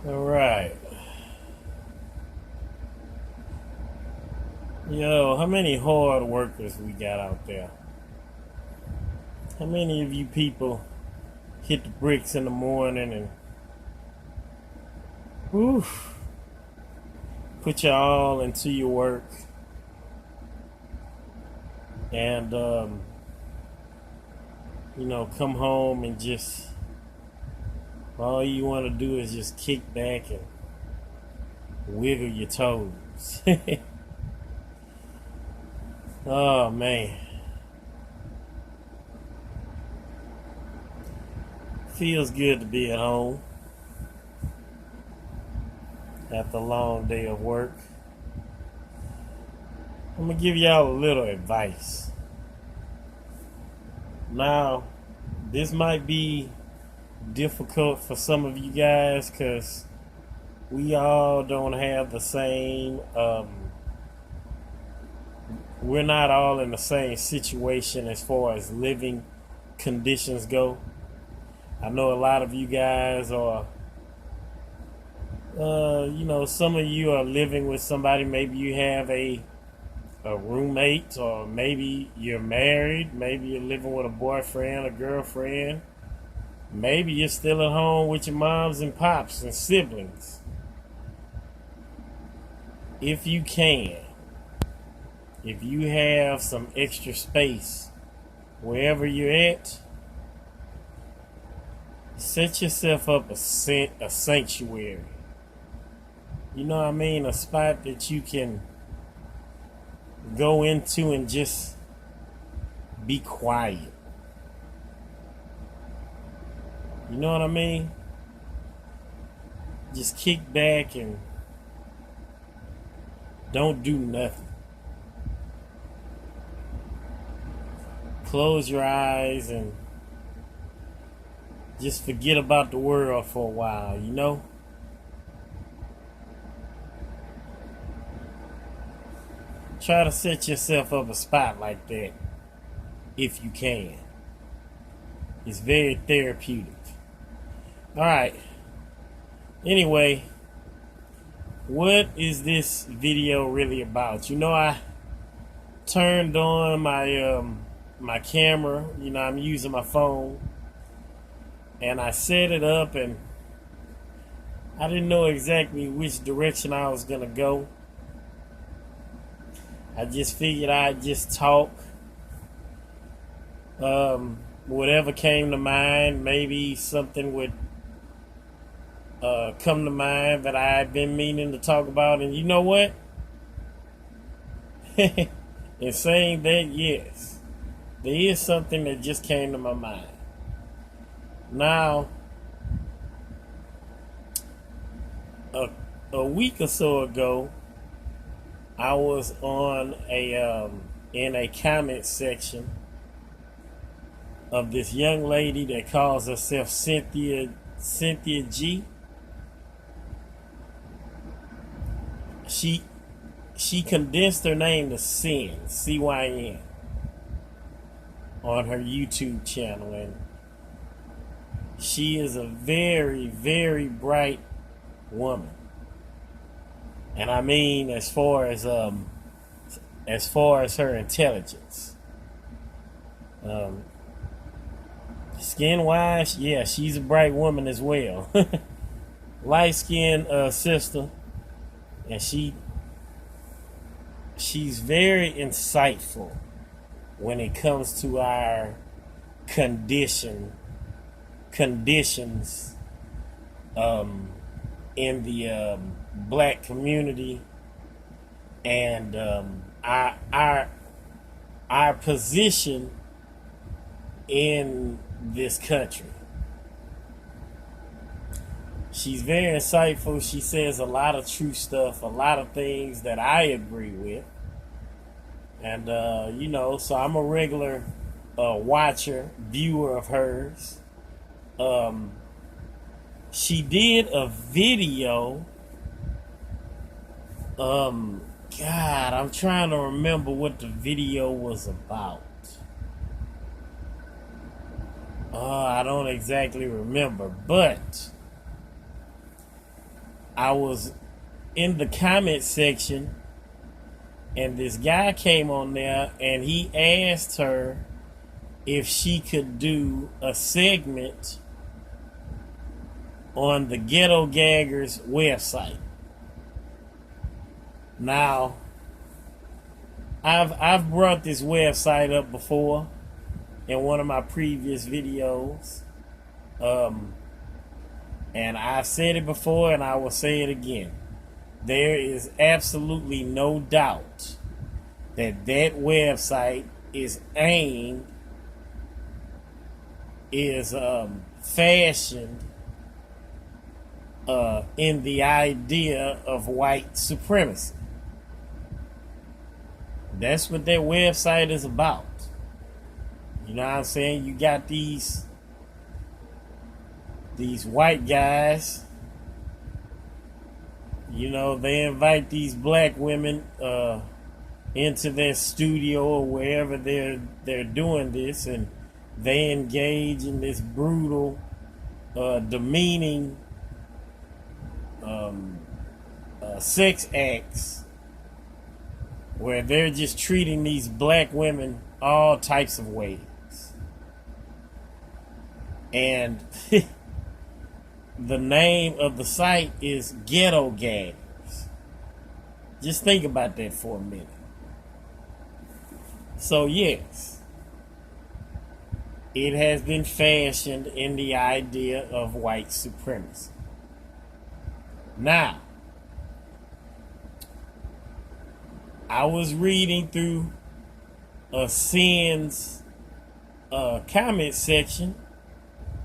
All right. Yo, how many hard workers we got out there? How many of you people hit the bricks in the morning and whew, put your all into your work and come home and just all you want to do is just kick back and wiggle your toes. Oh man, feels good to be at home after a long day of work. I'm gonna give y'all a little advice. Now, this might be difficult for some of you guys because we all don't have the same we're not all in the same situation as far as living conditions go. I know a lot of you guys are some of you are living with somebody. Maybe you have a roommate, or maybe you're married, maybe you're living with a boyfriend or girlfriend, maybe you're still at home with your moms and pops and siblings. If you can, if you have some extra space wherever you're at, set yourself up a sanctuary. You know what I mean? A spot that you can go into and just be quiet. You know what I mean? Just kick back and don't do nothing. Close your eyes and just forget about the world for a while, you know? Try to set yourself up a spot like that if you can. It's very therapeutic. Alright. Anyway, what is this video really about? You know, I turned on my camera. You know, I'm using my phone, and I set it up, and I didn't know exactly which direction I was gonna go. I just figured I'd just talk whatever came to mind. Maybe something would come to mind that I've been meaning to talk about. And you know what? In saying that, yes, there is something that just came to my mind. Now, a week or so ago, I was on in a comment section of this young lady that calls herself Cynthia G. She condensed her name to Cyn, CYN, on her YouTube channel, and she is a very, very bright woman. And I mean, as far as her intelligence, skin wise, yeah, she's a bright woman as well. Light skinned sister, and she's very insightful when it comes to our conditions in the black community, and our position in this country. She's very insightful. She says a lot of true stuff, a lot of things that I agree with. And so I'm a regular watcher, viewer of hers. She did a video. God, I'm trying to remember what the video was about. I don't exactly remember, but I was in the comment section, and this guy came on there and he asked her if she could do a segment on the Ghetto Gaggers website. Now, I've brought this website up before in one of my previous videos. And I've said it before and I will say it again. There is absolutely no doubt that that website is fashioned in the idea of white supremacy. That's what that website is about. You know what I'm saying? You got these white guys, you know, they invite these black women into their studio or wherever they're doing this, and they engage in this brutal, demeaning sex acts where they're just treating these black women all types of ways. And the name of the site is Ghetto Gaggers. Just think about that for a minute. So yes, it has been fashioned in the idea of white supremacy. Now, I was reading through Sin's comment section,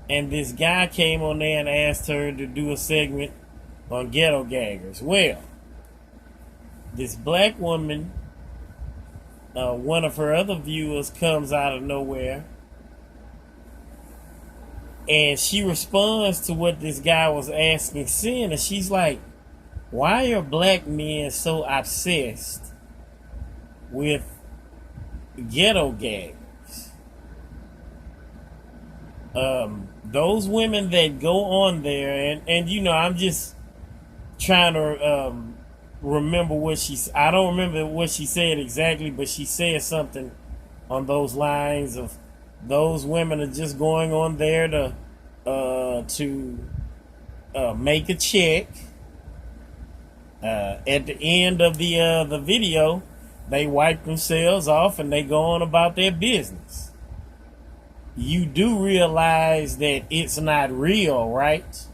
and this guy came on there and asked her to do a segment on Ghetto Gaggers. Well, this black woman, one of her other viewers, comes out of nowhere, and she responds to what this guy was asking Sin, and she's like, why are black men so obsessed with Ghetto Gaggers? Those women that go on there, and you know, I'm just trying to remember what I don't remember what she said exactly, but she said something on those lines of those women are just going on there to make a check. At the end of the video, they wipe themselves off and they go on about their business. You do realize that it's not real, right?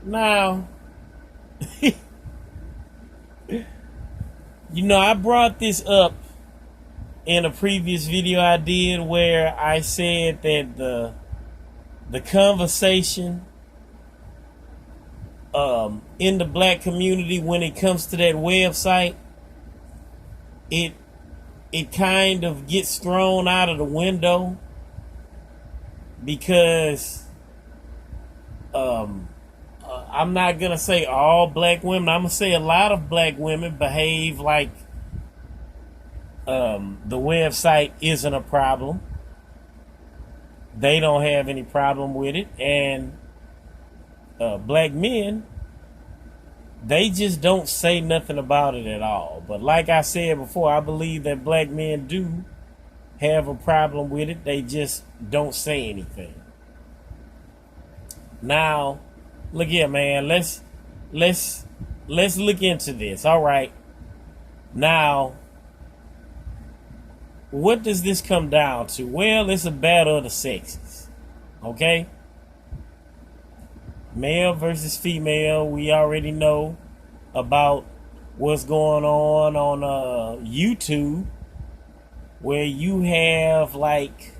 Now, you know, I brought this up in a previous video I did where I said that the conversation in the black community when it comes to that website, it kind of gets thrown out of the window because I'm not gonna say all black women. I'm gonna say a lot of black women behave like the website isn't a problem. They don't have any problem with it, and black men, they just don't say nothing about it at all. But like I said before, I believe that black men do have a problem with it. They just don't say anything. Now, look here, man. Let's look into this. All right. Now, what does this come down to? Well, it's a battle of the sexes. Okay? Male versus female. We already know about what's going on YouTube, where you have like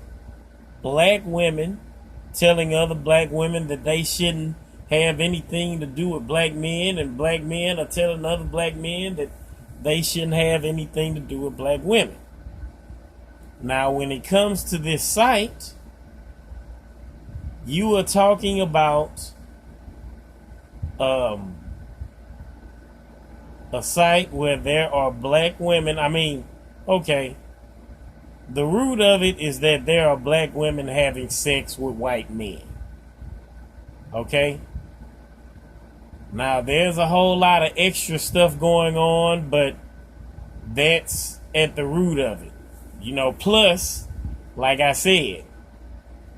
black women telling other black women that they shouldn't have anything to do with black men, and black men are telling other black men that they shouldn't have anything to do with black women. Now, when it comes to this site, you are talking about a site where there are black women. I mean, okay, the root of it is that there are black women having sex with white men. Okay? Now, there's a whole lot of extra stuff going on, but that's at the root of it. Plus, like I said,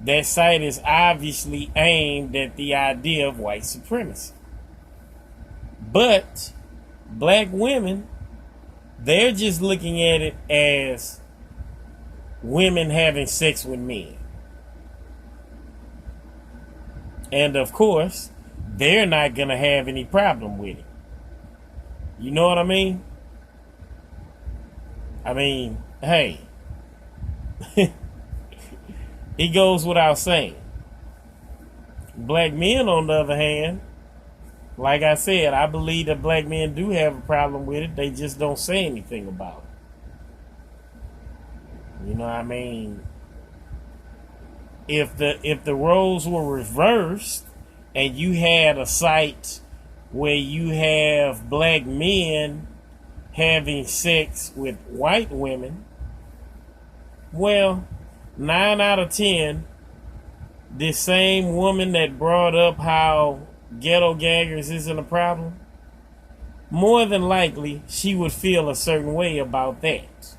that site is obviously aimed at the idea of white supremacy. But black women, they're just looking at it as women having sex with men. And of course, they're not going to have any problem with it. You know what I mean? Hey, it goes without saying. Black men, on the other hand, like I said, I believe that black men do have a problem with it. They just don't say anything about it. You know what I mean? If the roles were reversed and you had a site where you have black men having sex with white women, well, 9 out of 10, this same woman that brought up how ghetto gaggers isn't a problem, more than likely she would feel a certain way about that.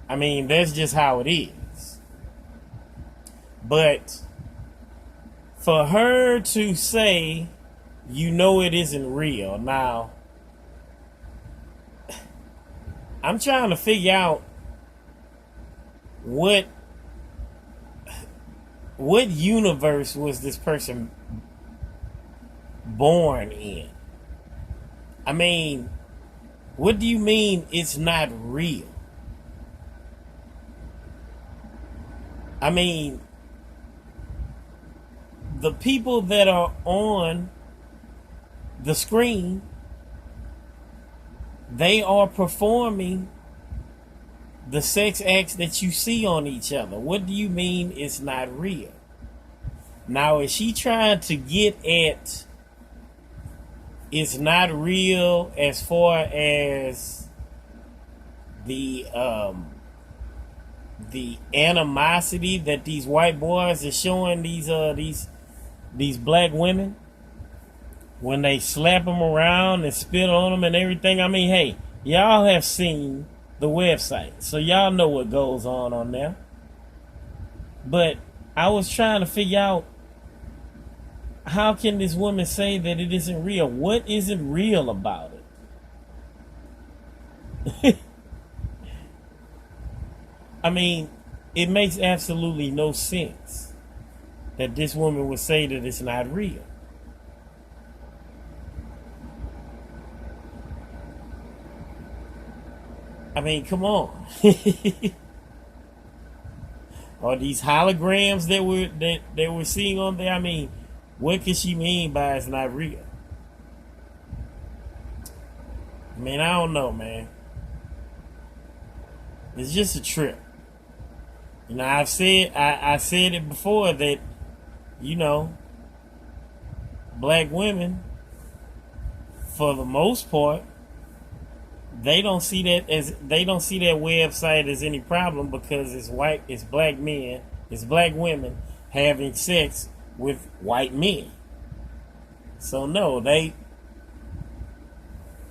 That's just how it is. But for her to say, it isn't real. Now, I'm trying to figure out what universe was this person born in? What do you mean it's not real? The people that are on the screen, they are performing the sex acts that you see on each other. What do you mean it's not real? Now, is she trying to get at it's not real as far as the animosity that these white boys are showing these black women when they slap them around and spit on them and everything? Hey, y'all have seen the website, so y'all know what goes on there. But I was trying to figure out, how can this woman say that it isn't real? What isn't real about it? It makes absolutely no sense that this woman would say that it's not real. Come on. Or these holograms that we're seeing on there. What can she mean by it's not real? I don't know, man. It's just a trip. I said it before that, black women, for the most part, they don't see that website as any problem, because it's black men, it's black women having sex with white men. So no,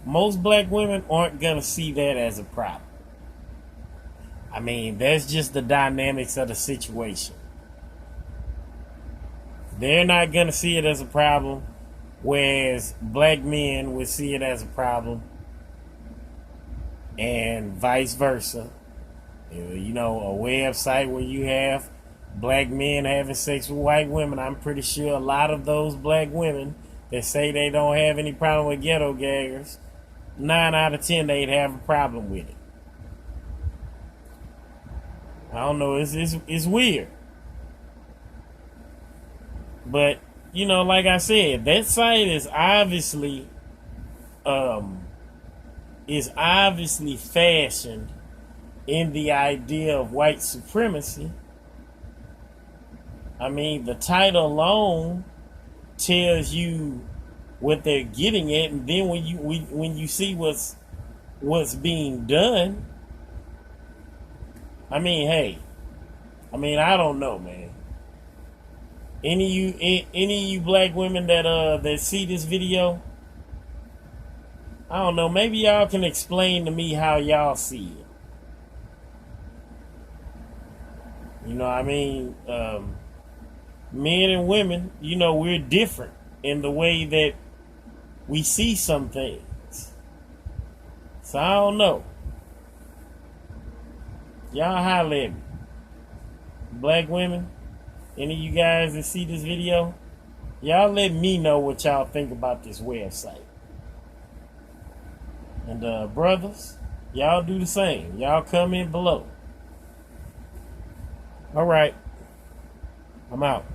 most black women aren't gonna see that as a problem. That's just the dynamics of the situation. They're not gonna see it as a problem, whereas black men would see it as a problem, and vice versa. A website where you have black men having sex with white women, I'm pretty sure a lot of those black women that say they don't have any problem with ghetto gaggers, 9 out of 10 they'd have a problem with it. I don't know, it's weird. But, like I said, that site is obviously fashioned in the idea of white supremacy. The title alone tells you what they're getting at, and then when you see what's being done, hey, I don't know, man. Any of you black women that see this video, I don't know, maybe y'all can explain to me how y'all see it. You know what I mean? Men and women, you know, we're different in the way that we see some things. So I don't know. Y'all holler at me. Black women, any of you guys that see this video, y'all let me know what y'all think about this website. And brothers, y'all do the same. Y'all comment below. All right. I'm out.